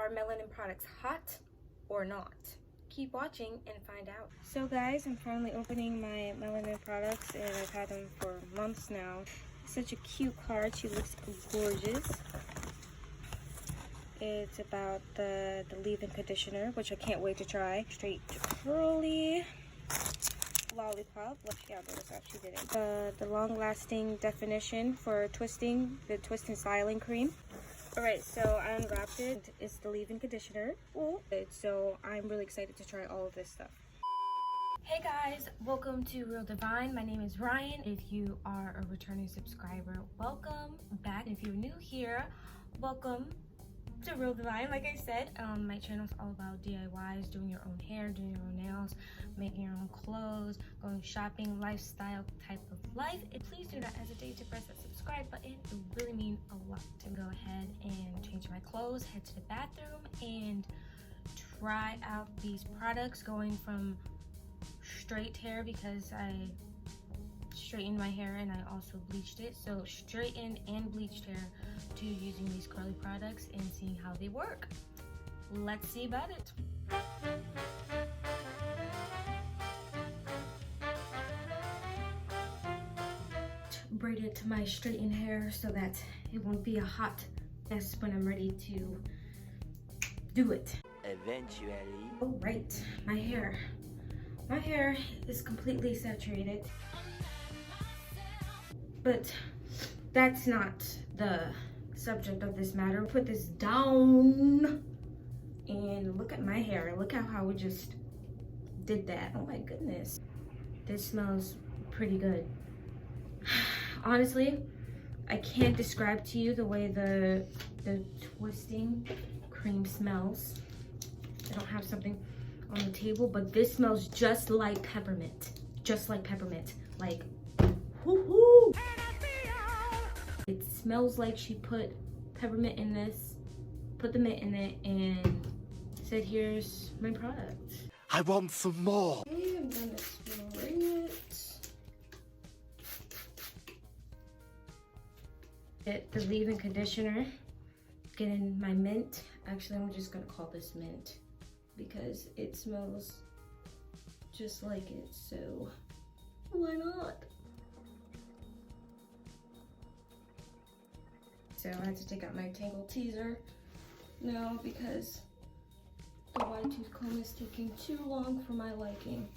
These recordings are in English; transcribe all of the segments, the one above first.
Are melanin products hot or not? Keep watching and find out. So guys, I'm finally opening my melanin products, and I've had them for months now. Such a cute card. She looks gorgeous. It's about the leave-in conditioner, which I can't wait to try. Straight curly lollipop. Yeah, notice actually did it. The long-lasting definition for twisting, the twist and styling cream. Alright, so I unwrapped it. It's the leave-in conditioner. Ooh. So I'm really excited to try all of this stuff. Hey guys, welcome to Real Divine. My name is Ryan. If you are a returning subscriber, welcome back. If you're new here, welcome to Real Divine. Like I said, my channel is all about DIYs, doing your own hair, doing your own nails, making your own clothes, going shopping, lifestyle type of life. And please do not hesitate to press that subscribe button. It would really mean a lot to go ahead and change my clothes, head to the bathroom, and try out these products, going from straight hair, because I straightened my hair and I also bleached it, so straightened and bleached hair, to using these curly products and seeing how they work. Let's see about it. Braided my straightened hair so that it won't be a hot mess when I'm ready to do it. Eventually. All right, my hair is completely saturated, but that's not the subject of this matter. Put this down and look at my hair. Look at how it just did that. Oh my goodness, this smells pretty good. Honestly, I can't describe to you the way the twisting cream smells. I don't have something on the table, but this smells just like peppermint. Just like peppermint. Like, woohoo! It smells like she put peppermint in this, put the mint in it, and said, here's my product. I want some more. Okay, I'm gonna spray it. Get the leave-in conditioner. Get in my mint. Actually, I'm just gonna call this mint because it smells just like it, so why not? So I had to take out my Tangle Teezer now because the wide tooth comb is taking too long for my liking.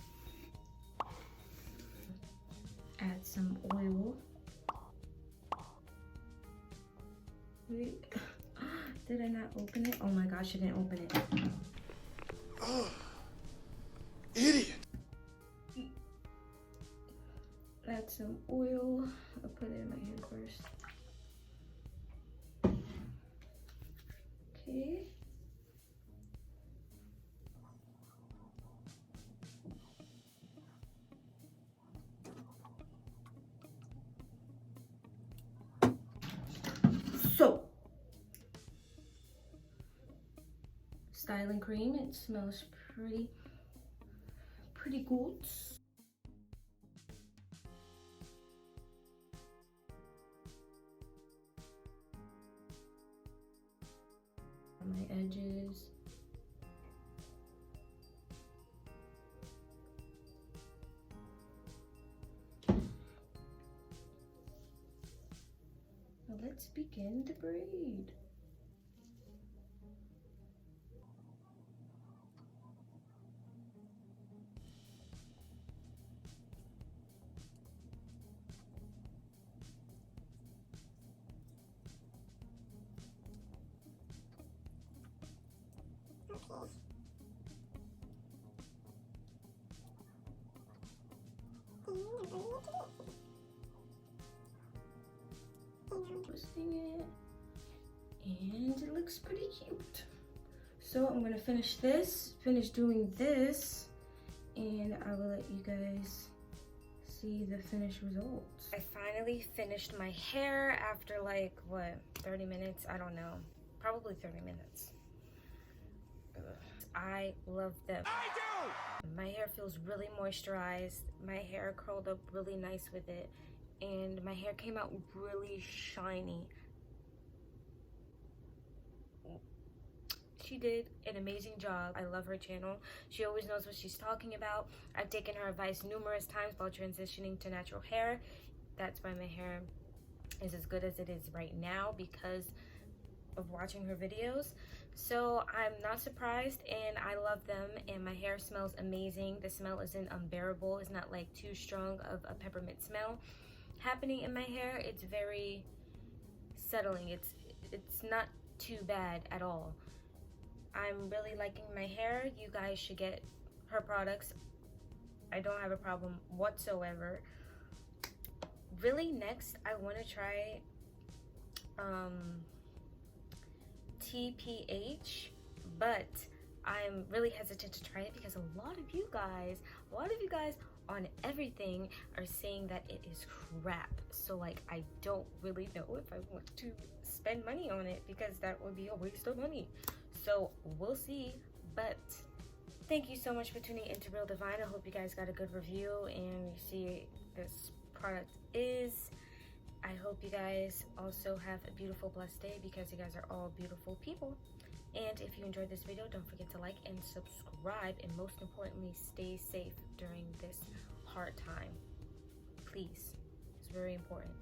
Add some oil. Wait, did I not open it? Oh my gosh, I didn't open it. Oh, idiot. Add some oil. I'll put it in my hand first. Okay. So, styling cream. It smells pretty good. My edges. Now let's begin the braid. Twisting it, and it looks pretty cute. So I'm gonna finish doing this, and I will let you guys see the finished results. I finally finished my hair after like, what, 30 minutes? I don't know, probably 30 minutes. Ugh. I love them. I do! My hair feels really moisturized. My hair curled up really nice with it, and my hair came out really shiny. she did an amazing job. I love her channel. She always knows what she's talking about. I've taken her advice numerous times while transitioning to natural hair. That's why my hair is as good as it is right now, because of watching her videos. So I'm not surprised, and I love them, and my hair smells amazing. The smell isn't unbearable. It's not like too strong of a peppermint smell happening in my hair. It's very settling. It's not too bad at all. I'm really liking my hair. You guys should get her products. I don't have a problem whatsoever. Really, next I want to try TPH, but I'm really hesitant to try it because a lot of you guys on everything are saying that it is crap. So like, I don't really know if I want to spend money on it, because that would be a waste of money. So we'll see. But thank you so much for tuning into Real Divine. I hope you guys got a good review and you see this product is. I hope you guys also have a beautiful, blessed day, because you guys are all beautiful people. And if you enjoyed this video, don't forget to like and subscribe, and most importantly, stay safe during this hard time. Please, it's very important.